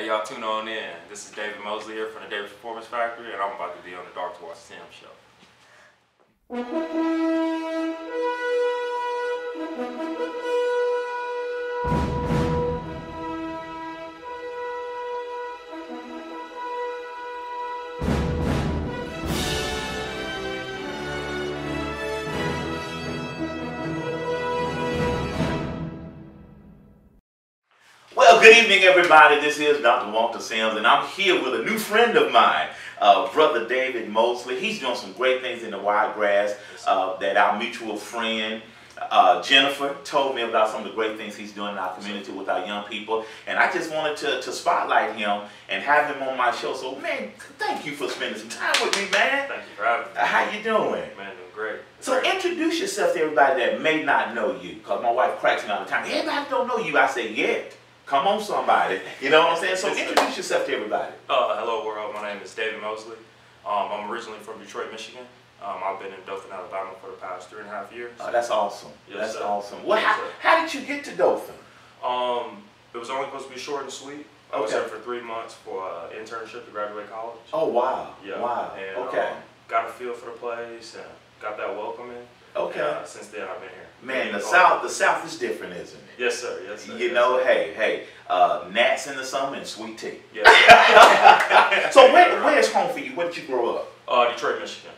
Hey, y'all tune on in. This is David Mosley here from the David Performance Factory, and I'm about to be on the Dark to Watch Sam show. Well, good evening, everybody. This is Dr. Walter Sims, and I'm here with a new friend of mine, Brother David Mosley. He's doing some great things in the Wiregrass that our mutual friend, Jennifer, told me about some of the great things he's doing in our community with our young people. And I just wanted to spotlight him and have him on my show. So, man, thank you for spending some time with me, man. Thank you for having me. How you doing? Man, doing great. So introduce yourself to everybody that may not know you, because my wife cracks me all the time. Everybody don't know you. I say, yeah. Come on, somebody. You know what I'm saying? So introduce yourself to everybody. Hello, world. My name is David Mosley. I'm originally from Detroit, Michigan. I've been in Dothan, Alabama for the past 3.5 years. Oh, that's awesome. Yes, that's awesome. Well, how did you get to Dothan? It was only supposed to be short and sweet. I was there for 3 months for an internship to graduate college. Oh, wow. Yeah. Wow. And, got a feel for the place and got that welcome in. Okay. And, since then, I've been here. Man, the South is different, isn't it? Yes, sir. Yes, sir. You know, hey, gnats in the summer and sweet tea. Yes, So where's home for you? Where did you grow up? Detroit, Michigan.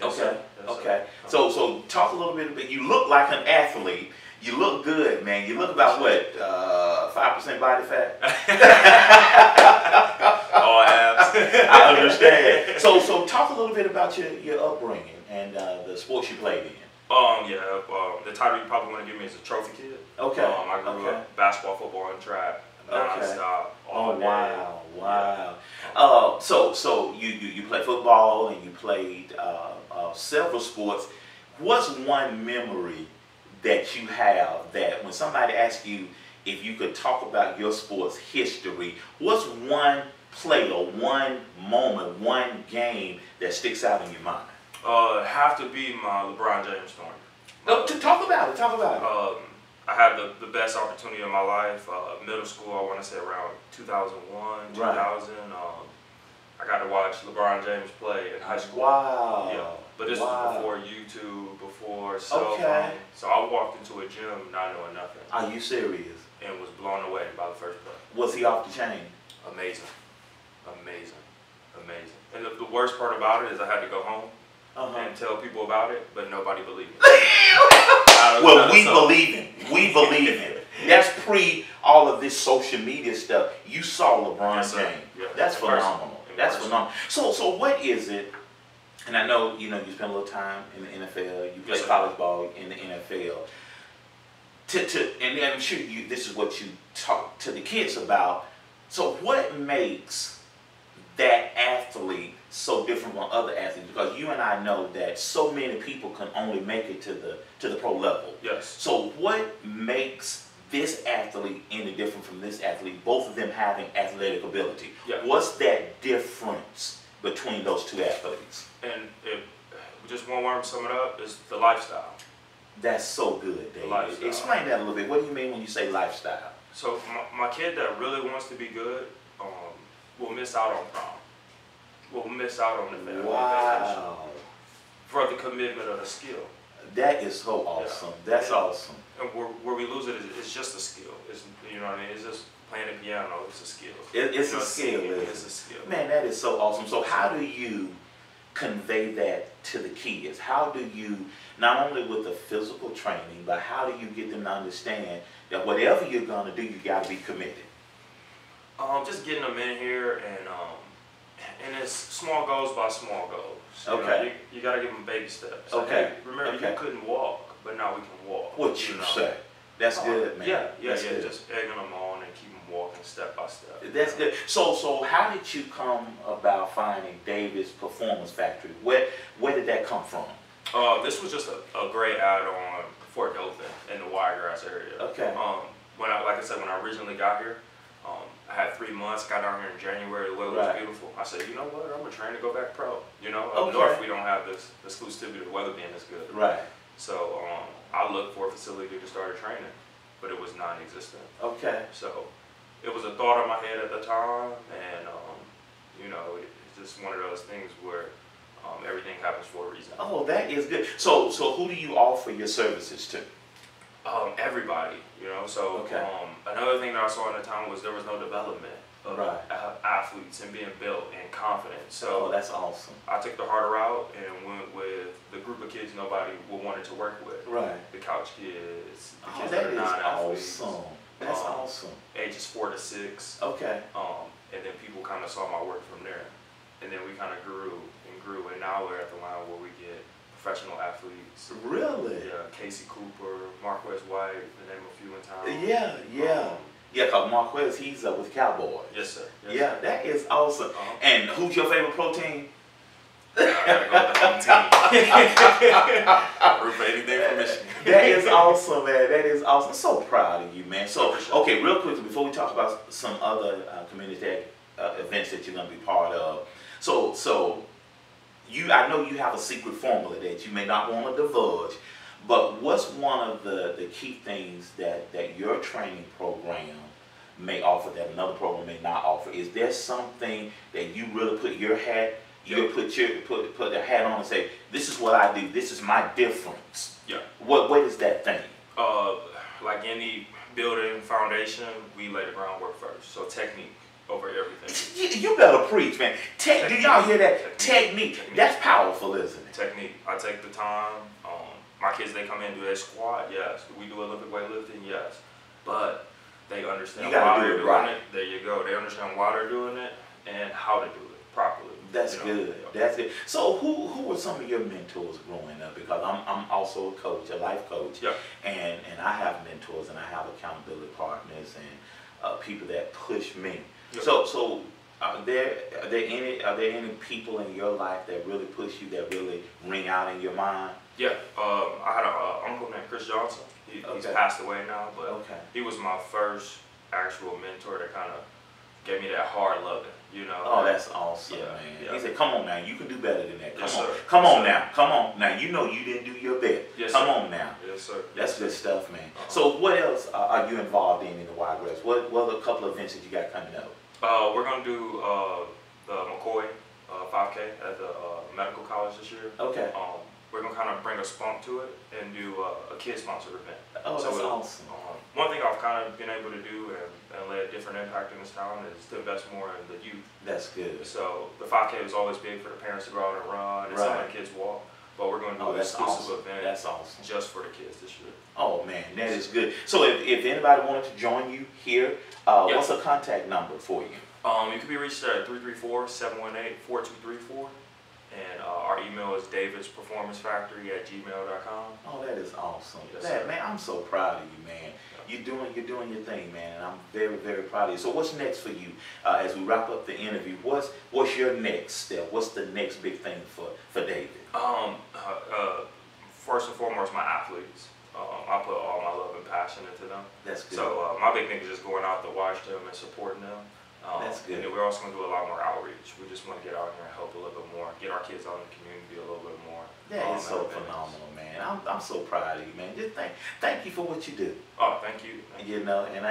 Yes, Okay. Yes, okay. So talk a little bit about. You look like an athlete. You look good, man. You look about what 5% body fat. All abs. I understand. So talk a little bit about your upbringing and the sports you played in. The title you probably want to give me is a trophy kid. Okay. I grew up basketball, football, and track. Non-stop, all day. Wow. So you play football and you played several sports. What's one memory that you have that when somebody asks you if you could talk about your sports history, what's one play or one moment, one game that sticks out in your mind? Have to be my LeBron James story. Talk about it. I had the best opportunity of my life. Middle school, I want to say around 2001, 2000. I got to watch LeBron James play in high school. Wow. Yeah. But this was before YouTube, before cell phone. So I walked into a gym not knowing nothing. Are you serious? And was blown away by the first play. Was he off the chain? Amazing. And the worst part about it is I had to go home and tell people about it, but nobody believed me. Well, we believe him. We believe him. That's pre all of this social media stuff. You saw LeBron James. Yeah. That's phenomenal. That's phenomenal. So what is it? And I know you spend a little time in the NFL. You play college ball in the NFL. And I'm sure this is what you talk to the kids about. So what makes that athlete so different from other athletes? Because you and I know that so many people can only make it to the pro level. Yes. So what makes this athlete any different from this athlete? Both of them having athletic ability. Yeah. What's that difference between those two athletes? And if just one word to sum it up is the lifestyle. That's so good, David. Explain that a little bit. What do you mean when you say lifestyle? So my kid that really wants to be good will miss out on prom. Will miss out on the family vacation for the commitment of the skill. That is so awesome. Yeah. That's awesome. And where we lose it is it's just a skill. It's, you know what I mean? It's just playing the piano. It's a skill. It's a skill. It's a skill. Man, that is so awesome. So how do you convey that to the kids? How do you, not only with the physical training, but how do you get them to understand that whatever you're going to do, you got to be committed? Just getting them in here and it's small goals by small goals. You got to give them baby steps. Hey, remember, you couldn't walk, but now we can walk. What you say? That's good, man. Yeah. Just egging them on and keep them walking step by step. That's good. So how did you come about finding David's Performance Factory? Where did that come from? This was just a great add-on for Dothan in the Wiregrass area. Okay. Like I said, when I originally got here, I had 3 months, got down here in January, the weather was beautiful. I said, you know what, I'm going to train to go back pro. Up north we don't have this exclusivity of the weather being as good. Right. So I looked for a facility to start training, but it was non-existent. Okay. So it was a thought in my head at the time, and you know, it's just one of those things where everything happens for a reason. Oh, that is good. So who do you offer your services to? Everybody, you know. So another thing that I saw at the time was there was no development of athletes and being built and confident. So that's awesome. I took the harder route and went with the group of kids nobody wanted to work with. Right. The couch kids. The kids that is non-athletes. Awesome. That's awesome. Ages 4 to 6. Okay. And then people kind of saw my work from there, and then we kind of grew, and now we're at the line where we get professional athletes. Really? Yeah, Casey Cooper, Marquez White, to name a few in town. Yeah, because Marquez, he's with Cowboys. Yes, sir. Yes, sir. That is awesome. And who's your favorite pro team? I gotta go with the home team. Root for anything from Michigan. That is awesome, man. That is awesome. I'm so proud of you, man. So, okay, real quickly, before we talk about some other community events that you're going to be part of. So I know you have a secret formula that you may not want to divulge, but what's one of the key things that your training program may offer that another program may not offer? Is there something that you really put your hat, you put the hat on and say, this is what I do, this is my difference? Yeah. What is that thing? Like any building foundation, we lay the groundwork first. So technique over everything. You better preach, man. Do y'all hear that? Technique. That's powerful, isn't it? Technique. I take the time. My kids, they come in and do their squat. Yes. Do we do Olympic weightlifting? Yes. But they understand why they're doing it. There you go. They understand why they're doing it and how to do it properly. That's good. That's good. So who were some of your mentors growing up? Because I'm also a coach, a life coach. Yeah. And I have mentors and I have accountability partners and people that push me. Yep. So are there any people in your life that really push you, that really ring out in your mind? Yeah. I had an uncle named Chris Johnson. He's passed away now, but he was my first actual mentor that kind of gave me that hard loving, you know. Oh, that's awesome, man. Yeah. He said, come on now, you can do better than that. Yes, sir. Come on now. Come on now. You know you didn't do your bit. Yes, come sir. on now. Yes, sir. That's good stuff, man. So what else are you involved in the Wiregrass? What are a couple of events that you got coming up? We're going to do the McCoy 5K at the medical college this year. Okay. We're going to kind of bring a spunk to it and do a kid-sponsored event. Oh, so that's awesome. One thing I've kind of been able to do and lay a different impact in this town is to invest more in the youth. That's good. So the 5K was always big for the parents to go out and run and some of the kids walk. But we're going to do an exclusive event just for the kids this year. Oh, man, that is good. So if anybody wanted to join you here, what's a contact number for you? You can be reached at 334-718-4234. And our email is davidsperformancefactory@gmail.com. Oh, that is awesome. Yes, man, I'm so proud of you, man. You're doing your thing, man, and I'm very, very proud of you. So what's next for you as we wrap up the interview? What's your next step? What's the next big thing for David? First and foremost, my athletes. I put all my love and passion into them. That's good. So my big thing is just going out to watch them and supporting them. That's good. And we're also going to do a lot more outreach. We just want to get out here and help a little bit more, get our kids out in the community a little bit more. That is so phenomenal, man. I'm so proud of you, man. Just thank you for what you do. Oh, thank you. You know, and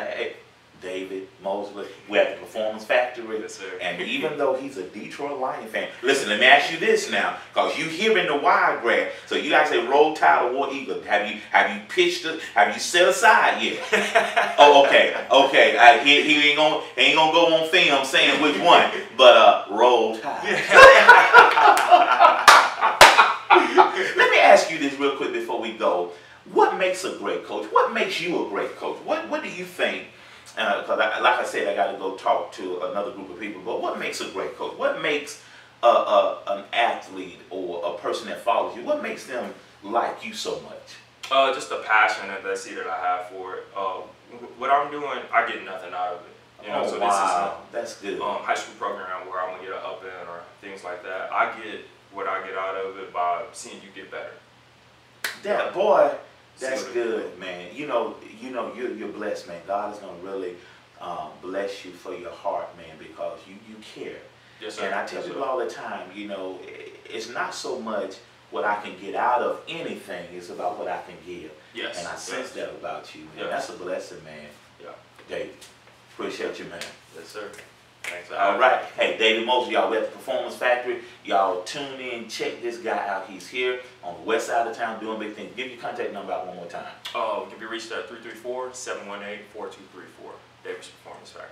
David Mosley, we're at the Performance Factory. Yes, sir. And even though he's a Detroit Lion fan, listen, let me ask you this now, because you here in the Wiregrass, so you guys say Roll Tide or War Eagle. Have you pitched it? Have you set aside yet? Oh, okay. He ain't gonna go on film saying which one, but Roll Tide. Let me ask you this real quick before we go. What makes a great coach? What makes you a great coach? What do you think? Because like I said, I got to go talk to another group of people. But what makes a great coach? What makes an athlete or a person that follows you? What makes them like you so much? Just the passion that they see that I have for it. What I'm doing, I get nothing out of it. You know, so wow, that's good. High school program where I'm gonna get an up in or things like that. I get what I get out of it by seeing you get better. That boy. That's good, man. You know, you're blessed, man. God is gonna really bless you for your heart, man, because you care. Yes, sir. And I tell people all the time, you know, it's not so much what I can get out of anything; it's about what I can give. Yes. And I sense that about you, man. Yes. That's a blessing, man. Yeah. David. Appreciate you, man. Yes, sir. Thanks. All right. Hey, David Mosley, y'all, we're at the Performance Factory. Y'all tune in, check this guy out. He's here on the west side of town doing big things. Give your contact number out one more time. We can be reached at 334-718-4234. David's Performance Factory.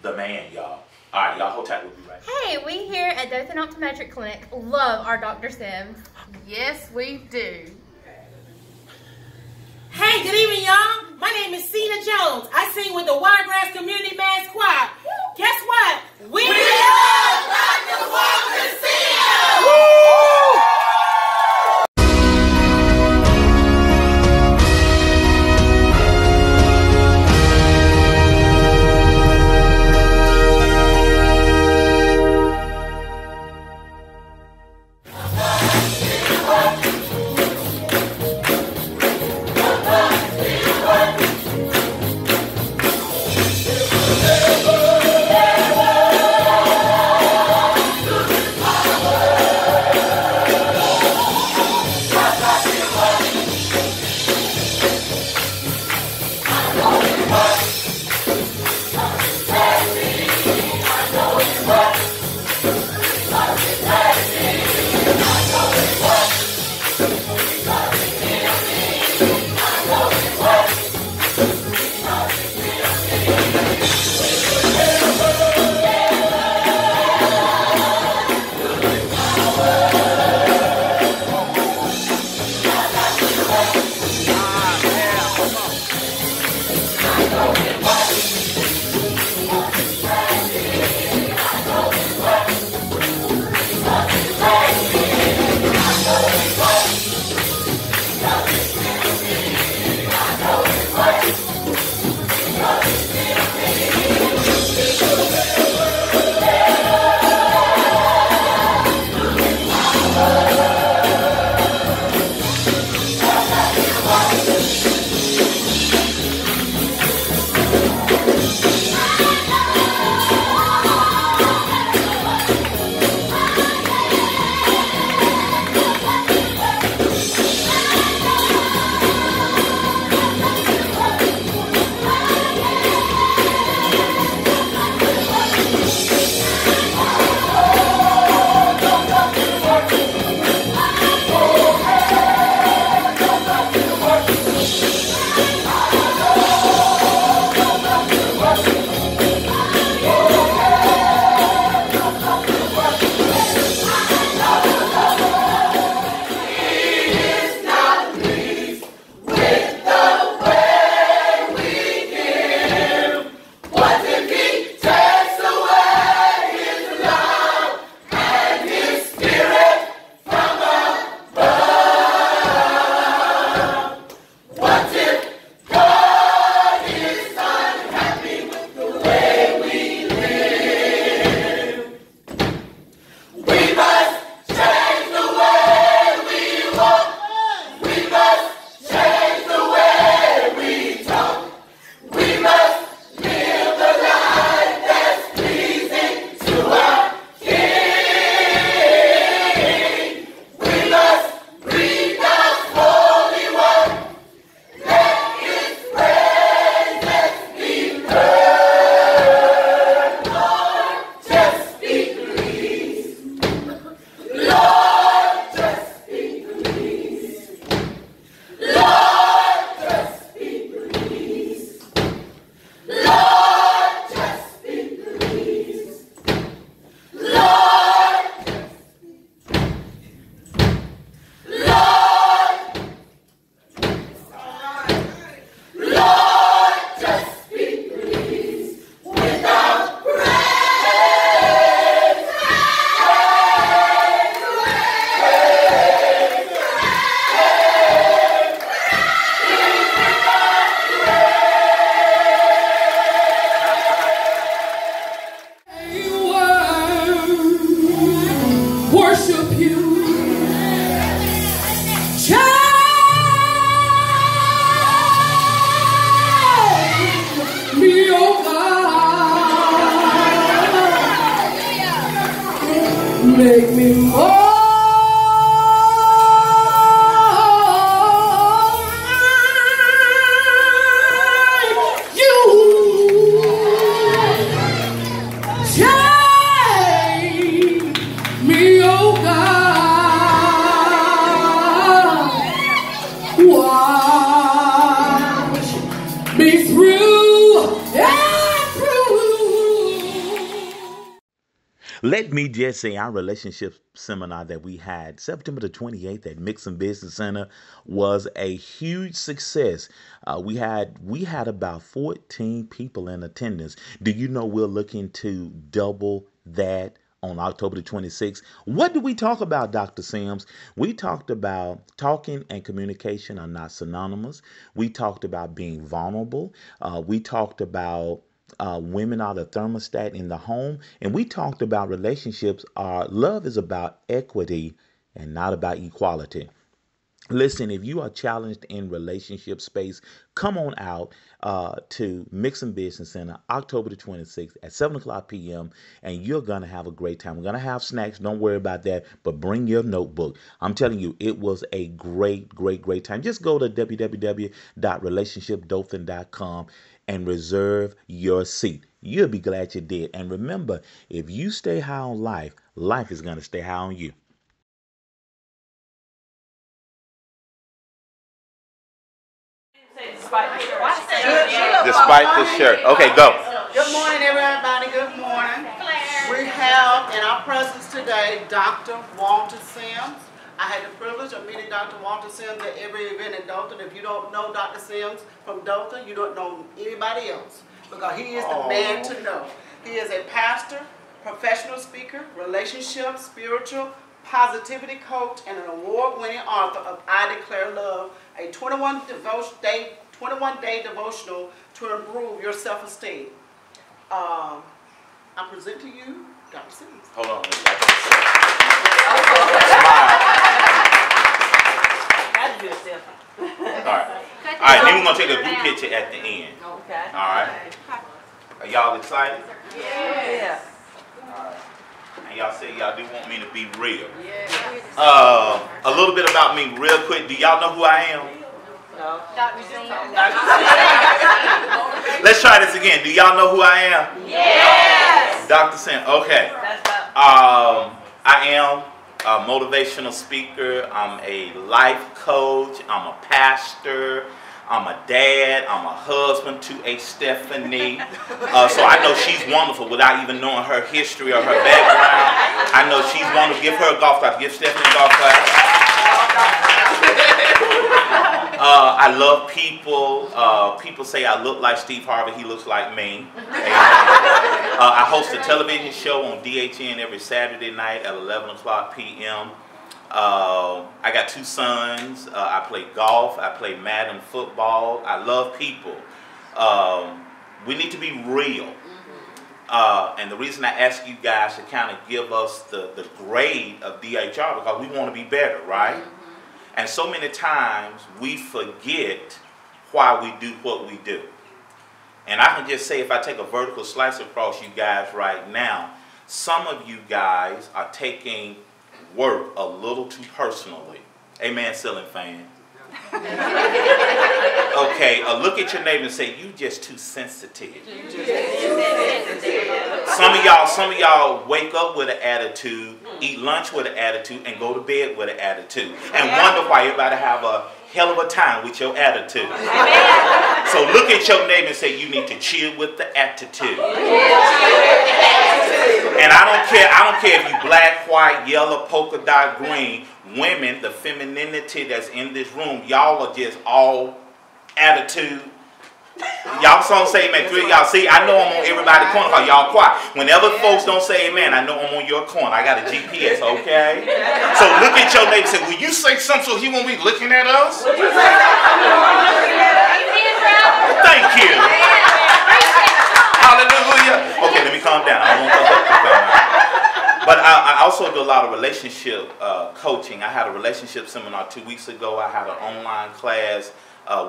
The man, y'all. All right, y'all hold tight. We'll be right back. Hey, we here at Dothan Optometric Clinic love our Dr. Sims. Yes, we do. Hey, good evening, y'all. My name is Cena Jones. I sing with the Wiregrass Community Mass Choir. Guess what? We love Dr. Walker Sims! make me more. You Let me just say our relationship seminar that we had September the 28th at Mixon Business Center was a huge success. We had about 14 people in attendance. Do you know we're looking to double that on October the 26th? What did we talk about, Dr. Sims? We talked about talking and communication are not synonymous. We talked about being vulnerable. We talked about women are the thermostat in the home. And we talked about relationships. Love is about equity and not about equality. Listen, if you are challenged in relationship space, come on out to Mixon Business Center, October the 26th at 7 o'clock p.m., and you're going to have a great time. We're going to have snacks. Don't worry about that, but bring your notebook. I'm telling you, it was a great, great, great time. Just go to www.relationshipdothan.com and reserve your seat. You'll be glad you did. And remember, if you stay high on life, life is going to stay high on you. Despite the shirt. Okay, go. Good morning, everybody. Good morning. We have in our presence today Dr. Walter Sims. I had the privilege of meeting Dr. Walter Sims at every event in Dothan. If you don't know Dr. Sims from Dothan, you don't know anybody else, because he is the man to know. He is a pastor, professional speaker, relationship, spiritual, positivity coach, and an award-winning author of I Declare Love, a 21-day devotional to improve your self-esteem. I present to you Dr. Sims. Hold on. All right, then we're going to take a group picture at the end. Okay. All right. Are y'all excited? Yeah. All right. And y'all say y'all do want me to be real. A little bit about me real quick. Do y'all know who I am? No. Let's try this again. Do y'all know who I am? Yes. Dr. Sims. Okay. I am a motivational speaker. I'm a life coach. I'm a pastor. I'm a dad. I'm a husband to a Stephanie. So I know she's wonderful without even knowing her history or her background. I know she's wonderful. Give her a golf clap. Give Stephanie a golf clap. I love people. People say I look like Steve Harvey. He looks like me. I host a television show on DHN every Saturday night at 11 o'clock p.m. I got 2 sons. I play golf. I play Madden football. I love people. We need to be real. And the reason I ask you guys to kind of give us the grade of DHR, because we want to be better, right? And so many times we forget why we do what we do. And I can just say, if I take a vertical slice across you guys right now, some of you guys are taking work a little too personally. Amen, ceiling fan. Okay, look at your neighbor and say, you just too sensitive. Some of y'all wake up with an attitude, eat lunch with an attitude, and go to bed with an attitude, and wonder why everybody have a hell of a time with your attitude. So look at your neighbor and say, you need to chill with the attitude. And I don't care if you black, white, yellow, polka dot, green. Women, the femininity that's in this room, y'all are just all attitude. Y'all don't say amen. 3 of y'all. See, I know I'm on everybody's corner because y'all quiet. Whenever folks don't say amen, I know I'm on your corner. I got a GPS, okay? So look at your neighbor and say, will you say something so he won't be looking at us? Thank you. Hallelujah. Okay, let me calm down. I won't calm down. But I also do a lot of relationship coaching. I had a relationship seminar 2 weeks ago. I had an online class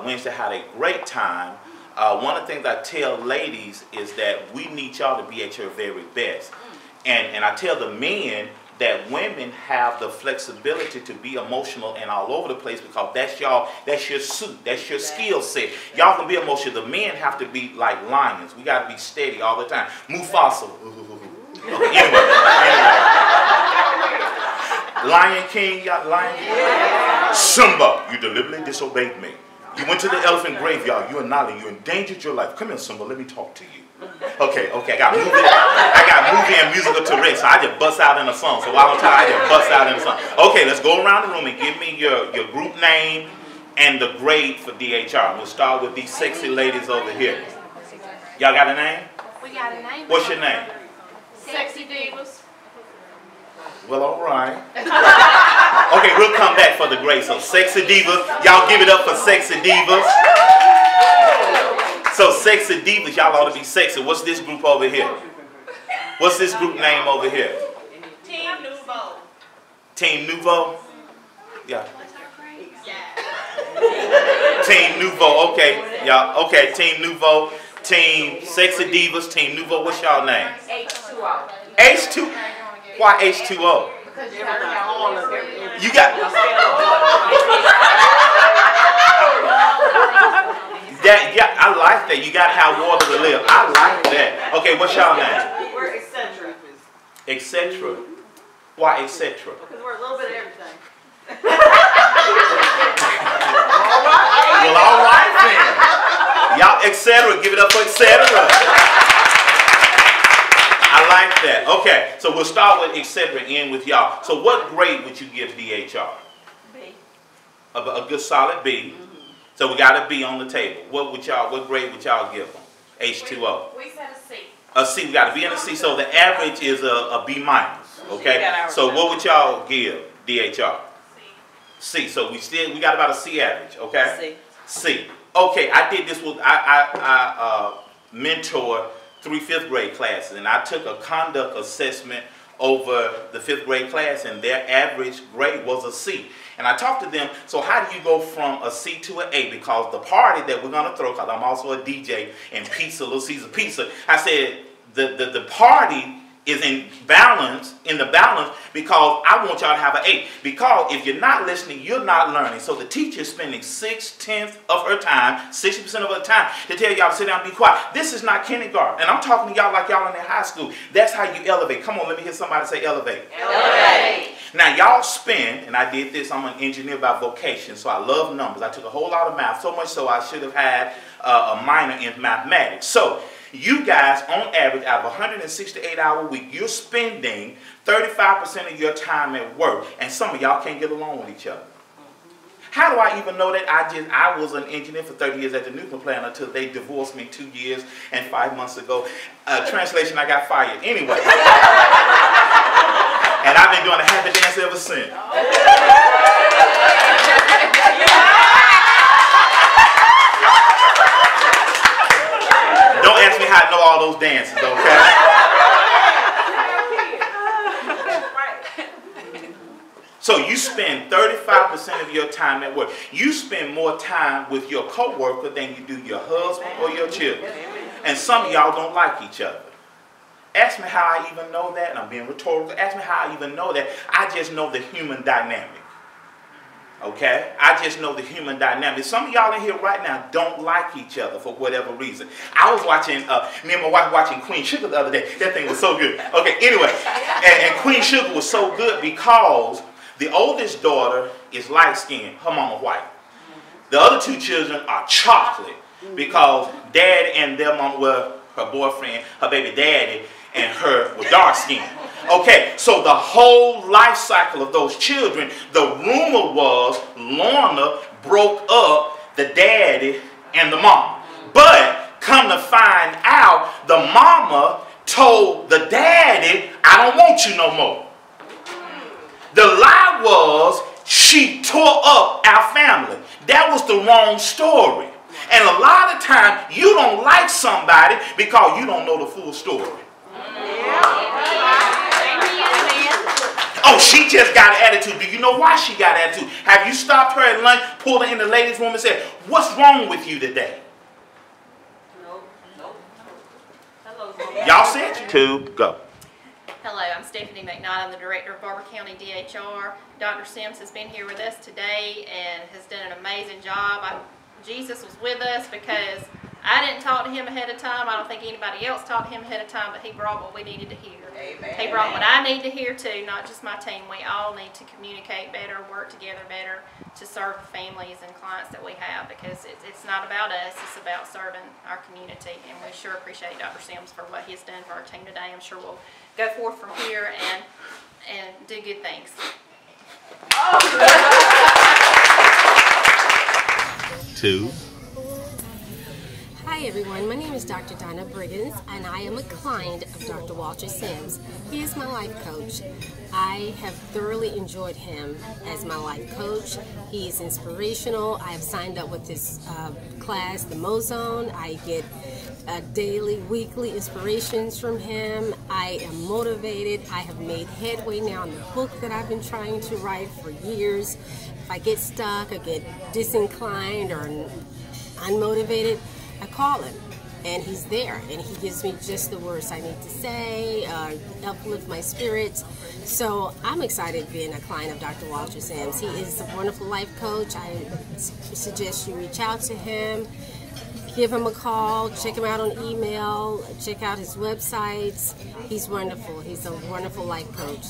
Wednesday. Had a great time. One of the things I tell ladies is that we need y'all to be at your very best. And I tell the men that women have the flexibility to be emotional and all over the place, because that's your suit, that's your skill set. Y'all can be emotional. The men have to be like lions. We got to be steady all the time. Mufasa. Okay, anyway. Lion King, Lion King. Simba, you deliberately disobeyed me. You went to the elephant graveyard. You annihilated. You endangered your life. Come here, Simba. Let me talk to you. Okay. I got movie and musical Tourette, so I just bust out in a song. So while I'm tired, I just bust out in a song. Okay, let's go around the room and give me your group name and the grade for DHR. We'll start with these sexy ladies over here. Y'all got a name? We got a name. What's your name? Sexy Divas. Well, all right. Okay, we'll come back for the grade. So Sexy Divas, y'all give it up for Sexy Divas. So Sexy Divas, y'all ought to be sexy. What's this group over here? What's this group name over here? Team Nouveau. Team Nouveau? Yeah. Team Nouveau, okay. Y'all, okay, Team Nouveau. Team Sexy Divas, Team Nouveau. What's y'all name? H2O. H2? Why H2O? Because you got all of it. You got that. Yeah, I like that. You got to have water to live. I like that. Okay, what's y'all name? We're eccentric. Etc. Why etc.? Because we're a little bit of everything. Well, all right then. Y'all etc. Give it up for etc. I like that. Okay, so we'll start with etc. end with y'all. So what grade would you give DHR? B. A good solid B. So we got a B on the table. What grade would y'all give them? H2O. We said a C. A C. We got a B and a C. So the average is a B minus. Okay. So what would y'all give DHR? C. So we got about a C average. Okay. C. Okay. I did this with I mentor 3 5th grade classes, and I took a conduct assessment over the 5th grade class, and their average grade was a C. And I talked to them, so how do you go from a C to an A? Because the party that we're going to throw, because I'm also a DJ and pizza, Little Caesar Pizza, I said the party is in the balance because I want y'all to have an A. Because if you're not listening, you're not learning. So the teacher is spending 6/10 of her time, 60% of her time, to tell y'all to sit down and be quiet. This is not kindergarten. And I'm talking to y'all like y'all in their high school. That's how you elevate. Come on, let me hear somebody say elevate. Elevate. Now y'all spend, and I did this, I'm an engineer by vocation, so I love numbers. I took a whole lot of math, so much so I should have had a minor in mathematics. So you guys, on average, out of a 168-hour week, you're spending 35% of your time at work, and some of y'all can't get along with each other. How do I even know that? I was an engineer for 30 years at the nuclear plant until they divorced me 2 years and 5 months ago. Translation, I got fired. Anyway. And I've been doing a happy dance ever since. Don't ask me how I know all those dances, okay? So you spend 35% of your time at work. You spend more time with your coworker than you do your husband or your children. And some of y'all don't like each other. Ask me how I even know that, and I'm being rhetorical. Ask me how I even know that. I just know the human dynamic. Okay? I just know the human dynamic. Some of y'all in here right now don't like each other for whatever reason. I was watching, me and my wife watching Queen Sugar the other day. That thing was so good. Okay, anyway. And Queen Sugar was so good because the oldest daughter is light-skinned. Her mama white. The other 2 children are chocolate because dad and their mom were her boyfriend, her baby daddy, and her were dark-skinned. Okay, so the whole life cycle of those children, the rumor was Lorna broke up the daddy and the mom. But come to find out, the mama told the daddy, I don't want you no more. The lie was she tore up our family. That was the wrong story. And a lot of times you don't like somebody because you don't know the full story. Oh, she just got an attitude. Do you know why she got an attitude? Have you stopped her at lunch, pulled her in the ladies' room and said, what's wrong with you today? Y'all said to go. Hello, I'm Stephanie Mcknight. I'm the director of Barbour County DHR. Dr. Sims has been here with us today and has done an amazing job. Jesus was with us because I didn't talk to him ahead of time. I don't think anybody else talked to him ahead of time, but he brought what we needed to hear. Amen. He brought what I need to hear too, not just my team. We all need to communicate better, work together better to serve the families and clients that we have, because it's not about us, it's about serving our community. And we sure appreciate Dr. Sims for what he's done for our team today. I'm sure we'll go forth from here and do good things. Two. Hi everyone, my name is Dr. Donna Briggins, and I am a client of Dr. Walter Sims. He is my life coach. I have thoroughly enjoyed him as my life coach. He is inspirational. I have signed up with his class, the Mozone. I get daily, weekly inspirations from him. I am motivated. I have made headway now on the book that I've been trying to write for years. If I get stuck, I get disinclined or unmotivated, I call him, and he's there, and he gives me just the words I need to say, uplift my spirits. So I'm excited being a client of Dr. Walter Sims. He is a wonderful life coach. I suggest you reach out to him, give him a call, check him out on email, check out his websites. He's wonderful. He's a wonderful life coach.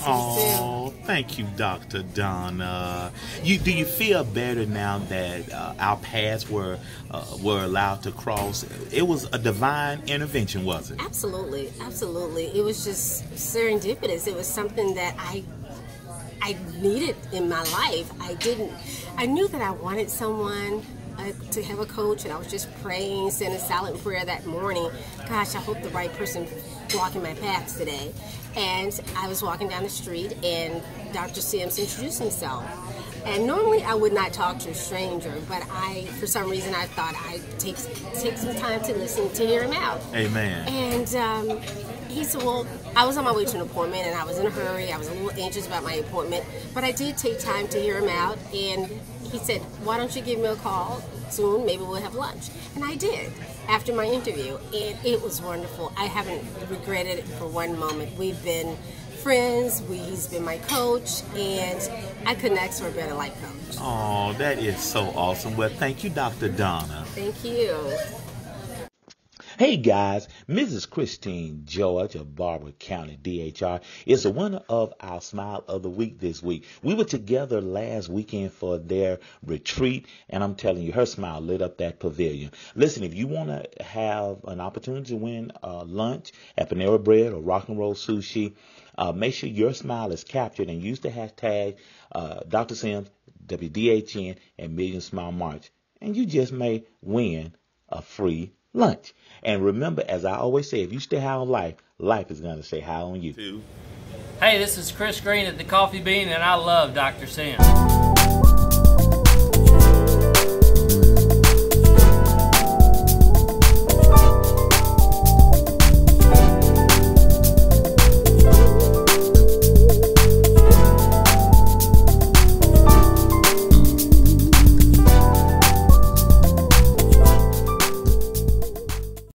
Oh, thank you, Dr. Donna. Do you feel better now that our paths were allowed to cross? It was a divine intervention, was it? Absolutely, absolutely. It was just serendipitous. It was something that I needed in my life. I knew that I wanted someone to have a coach, and I was just praying, saying a silent prayer that morning. Gosh, I hope the right person walking my path today. And I was walking down the street, and Dr. Sims introduced himself. And normally I would not talk to a stranger, but for some reason, I thought I'd take some time to listen, to hear him out. Amen. And he said, well, I was on my way to an appointment, and I was in a hurry. I was a little anxious about my appointment, but I did take time to hear him out. And he said, why don't you give me a call soon? Maybe we'll have lunch. And I did after my interview, and it was wonderful. I haven't regretted it for one moment. We've been friends. He's been my coach, and I couldn't ask for a better life coach. Oh, that is so awesome. Well, thank you, Dr. Donna. Thank you. Hey guys, Mrs. Christine George of Barbour County DHR is the winner of our Smile of the Week this week. We were together last weekend for their retreat, and I'm telling you, her smile lit up that pavilion. Listen, if you want to have an opportunity to win lunch at Panera Bread or Rock and Roll Sushi, make sure your smile is captured and use the hashtag Dr. Sims, WDHN, and Million Smile March. And you just may win a free lunch. And remember, as I always say, if you stay high on life, life is going to stay high on you. Hey, this is Chris Green at the Coffee Bean, and I love Dr. Sims.